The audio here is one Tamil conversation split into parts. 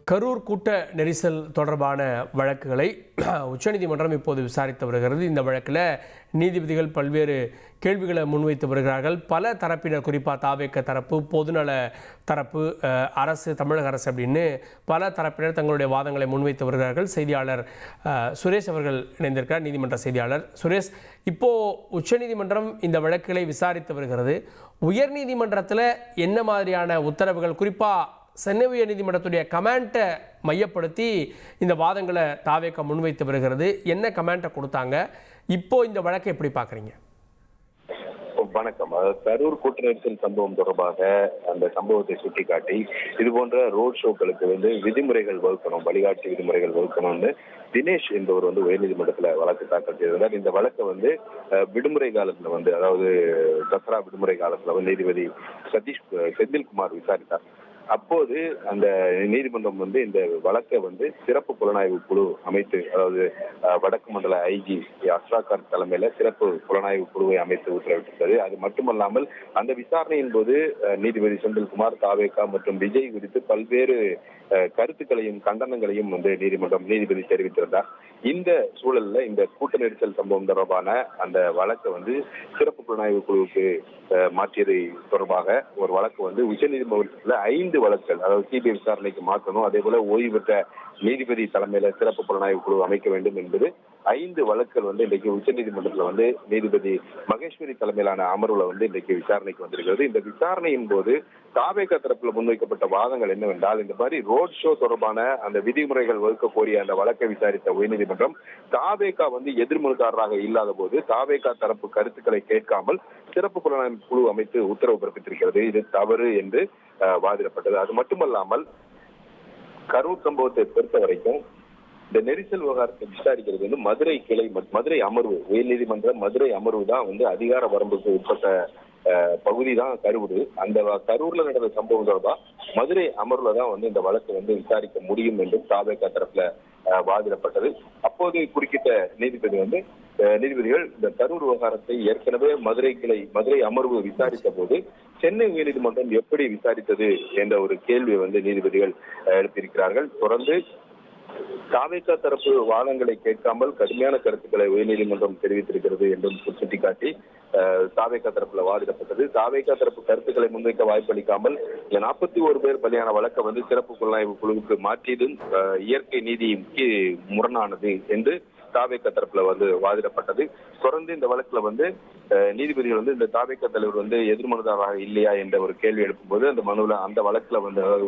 கரூர் கூட்ட நெரிசல் தொடர்பான வழக்குகளை உச்சநீதிமன்றம் இப்போது விசாரித்து வருகிறது. இந்த வழக்கில் நீதிபதிகள் பல்வேறு கேள்விகளை முன்வைத்து வருகிறார்கள். பல தரப்பினர், குறிப்பாக தாவேக தரப்பு, பொதுநல தரப்பு, அரசு, தமிழக அரசு அப்படின்னு பல தரப்பினர் தங்களுடைய வாதங்களை முன்வைத்து வருகிறார்கள். செய்தியாளர் சுரேஷ் அவர்கள் இணைந்திருக்கிறார், நீதிமன்ற செய்தியாளர். சுரேஷ், இப்போது உச்சநீதிமன்றம் இந்த வழக்குகளை விசாரித்து வருகிறது. உயர்நீதிமன்றத்தில் என்ன மாதிரியான உத்தரவுகள், குறிப்பாக சென்னை உயர் நீதிமன்றத்துடைய கமெண்ட்டை மையப்படுத்தி இந்த வாதங்களை தாவேக முன்வைத்து வருகிறது? என்ன கமெண்ட்டை கொடுத்தாங்க? இப்போ இந்த வழக்கை எப்படி பார்க்குறீங்க? வணக்கம். கரூர் கூட்ட நெரிசல் சம்பவம் தொடர்பாக அந்த சம்பவத்தை சுட்டிக்காட்டி இது போன்ற ரோட் ஷோக்களுக்கு விதிமுறைகள் வகுக்கணும், வழிகாட்டு விதிமுறைகள் வகுக்கணும்னு தினேஷ் என்பவர் உயர்நீதிமன்றத்துல வழக்கு தாக்கல் செய்திருந்தார். இந்த வழக்கை விடுமுறை காலத்துல அதாவது தசரா விடுமுறை காலத்துல நீதிபதி செந்தில்குமார் விசாரித்தார். அப்போது அந்த நீதிமன்றம் இந்த வழக்கை சிறப்பு புலனாய்வு குழு அமைத்து, அதாவது வடக்கு மண்டல ஐஜி அஸ்ராகார் தலைமையில சிறப்பு புலனாய்வு குழுவை அமைத்து உத்தரவிட்டிருந்தது. அது மட்டுமல்லாமல் அந்த விசாரணையின் போது நீதிபதி செந்தில்குமார், தாவேகா மற்றும் விஜய் குறித்து பல்வேறு கருத்துக்களையும் கண்டனங்களையும் நீதிபதி தெரிவித்திருந்தார். இந்த சூழல்ல இந்த கூட்ட நெரிசல் சம்பவம் தொடர்பான அந்த வழக்கை சிறப்பு புலனாய்வு குழுவுக்கு மாற்றியதை தொடர்பாக ஒரு வழக்கு உச்சநீதிமன்றத்தில் 5 வழக்குகள், அதாவது சிபிஐ விசாரணைக்கு மாற்றணும், அதே போல ஓய்வு பெற்ற நீதிபதி தலைமையில சிறப்பு புலனாய்வு குழு அமைக்க வேண்டும் என்பது 5 வழக்குகள் இன்றைக்கு உச்சநீதிமன்றத்தில் நீதிபதி மகேஸ்வரி தலைமையிலான அமர்வுல இன்றைக்கு விசாரணைக்கு வந்திருக்கிறது. இந்த விசாரணையின் போது தாவேகா தரப்புல முன்வைக்கப்பட்ட வாதங்கள் என்னவென்றால், இந்த மாதிரி ரோட் ஷோ தொடர்பான அந்த விதிமுறைகள் வகுக்க கோரிய அந்த வழக்கை விசாரித்த உயர்நீதிமன்றம் தாவேகா எதிர்மனுதாரராக இல்லாத போது தாவேகா தரப்பு கருத்துக்களை கேட்காமல் சிறப்பு புலனாய்வு குழு அமைத்து உத்தரவு பிறப்பித்திருக்கிறது. இது தவறு என்று வாதிடப்பட்டது. அது மட்டுமல்லாமல் கரூர் சம்பவத்தை பொறுத்த வரைக்கும் இந்த நெரிசல் விவகாரத்தை விசாரிக்கிறது மதுரை கிளை, மதுரை அமர்வு, உயர்நீதிமன்ற மதுரை அமர்வு தான் அதிகார வரம்புக்கு உட்பட்ட பகுதி தான் கரூர். அந்த கரூர்ல நடந்த சம்பவம் தொடர்பா மதுரை அமர்வுல தான் இந்த வழக்கு விசாரிக்க முடியும் என்றும் தாவேகா தரப்புல வாதிடப்பட்டது. அப்போது குறுக்கிட்ட நீதிபதிகள் இந்த கரூர் விவகாரத்தை ஏற்கனவே மதுரை கிளை, மதுரை அமர்வு விசாரித்த போது சென்னை உயர்நீதிமன்றம் எப்படி விசாரித்தது என்ற ஒரு கேள்வியை நீதிபதிகள் எழுப்பியிருக்கிறார்கள். தொடர்ந்து தாவேகா தரப்பு வாதங்களை கேட்காமல் கடுமையான கருத்துக்களை உயர்நீதிமன்றம் தெரிவித்திருக்கிறது என்றும் சுட்டிக்காட்டி தாவேகா தரப்புல வாதிடப்பட்டது. தாவேகா தரப்பு கருத்துக்களை முன்வைக்க வாய்ப்பளிக்காமல் 41 பேர் பலியான வழக்கை சிறப்பு புலனாய்வு குழுவுக்கு மாற்றியதும் இயற்கை நீதிக்கு முரணானது என்று தாவேகா தரப்புல வாதிடப்பட்டது. தொடர்ந்து இந்த வழக்குல நீதிபதிகள் இந்த தாவேகா தலைவர் எதிர்மனுதாரராக இல்லையா என்ற ஒரு கேள்வி எழுப்பும்போது அந்த மனுவில், அந்த வழக்குல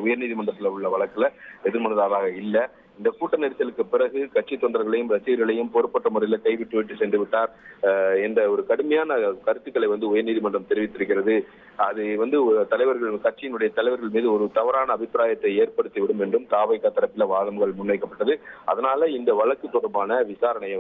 உயர்நீதிமன்றத்தில் உள்ள வழக்குல எதிர்மனுதாரராக இல்லை, இந்த கூட்ட நெரிசலுக்கு பிறகு கட்சி தொண்டர்களையும் ரசிகர்களையும் பொறுப்பற்ற முறையில் கைவிட்டு விட்டு சென்று விட்டார் என்ற ஒரு கடுமையான கருத்துக்களை உயர்நீதிமன்றம் தெரிவித்திருக்கிறது. அது தலைவர்கள், கட்சியினுடைய தலைவர்கள் மீது ஒரு தவறான அபிப்பிராயத்தை ஏற்படுத்திவிடும் என்றும் தாவேகா தரப்பில் வாதங்கள் முன்வைக்கப்பட்டது. அதனால இந்த வழக்கு தொடர்பான விசாரணையை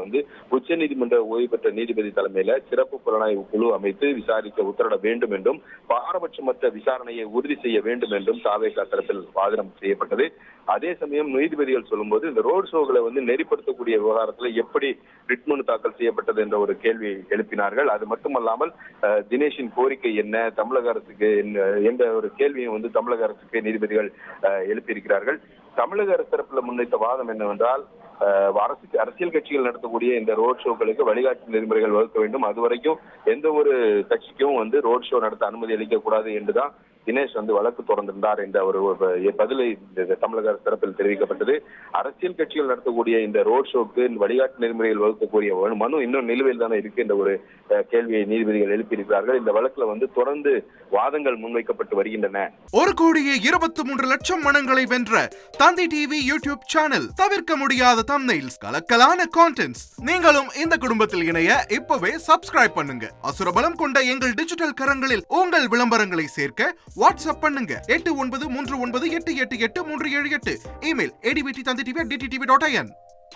உச்சநீதிமன்ற ஓய்வு பெற்ற நீதிபதி தலைமையில சிறப்பு புலனாய்வு குழு அமைத்து விசாரிக்க உத்தரவிட வேண்டும் என்றும் பாரபட்சமற்ற விசாரணையை உறுதி செய்ய வேண்டும் என்றும் தாவேகா தரப்பில் வாதம் செய்யப்பட்டது. அதே சமயம் நீதிபதிகள் சொல்லும்போது இந்த ரோட் ஷோக்களை நெறிப்படுத்தக்கூடிய விவகாரத்துல எப்படி ரிட் மனு தாக்கல் செய்யப்பட்டது என்ற ஒரு கேள்வி எழுப்பினார்கள். அது மட்டுமல்லாமல் தினேஷின் கோரிக்கை என்ன, தமிழக அரசுக்கு என்ற ஒரு கேள்வியும் தமிழக அரசுக்கு நீதிபதிகள் எழுப்பியிருக்கிறார்கள். தமிழக அரசு தரப்புல முன்வைத்த வாதம் என்னவென்றால், அரசியல் கட்சிகள் நடத்தக்கூடிய இந்த ரோட் ஷோக்களுக்கு வழிகாட்டு நெறிமுறைகள் வகுக்க வேண்டும், அதுவரைக்கும் எந்த ஒரு கட்சிக்கும் ரோட் ஷோ நடத்த அனுமதி அளிக்க கூடாது என்றுதான் தினேஷ் வழக்கு தொடர்ந்திருந்தார் என்ற ஒரு பதிலை தமிழக அரசு தரப்பில் தெரிவிக்கப்பட்டது. அரசியல் கட்சிகள் நடத்தக்கூடிய இந்த ரோட் ஷோக்கு வழிகாட்டு நெறிமுறைகள் வகுக்கக்கூடிய மனு இன்னும் நிலுவையில் தானே இருக்கு என்ற ஒரு கேள்வியை நீதிபதிகள் எழுப்பியிருக்கிறார்கள். இந்த வழக்குல தொடர்ந்து வாதங்கள் முன்வைக்கப்பட்டு வருகின்றன. 1,23,00,000 மனங்களை வென்ற தந்தி டிவி யூடியூப் சேனல், தவிர்க்க முடியாத தம்ப்நெயில்ஸ், கலக்கலான கான்டென்ட்ஸ். நீங்களும் இந்த குடும்பத்தில் இணைய இப்பவே சப்ஸ்கிரைப் பண்ணுங்க. அசுரபலம் கொண்ட எங்கள் டிஜிட்டல் கரங்களில் உங்கள் விளம்பரங்களை சேர்க்க வாட்ஸ்அப் பண்ணுங்க. 8939888378. Email advtanditv@dttv.in.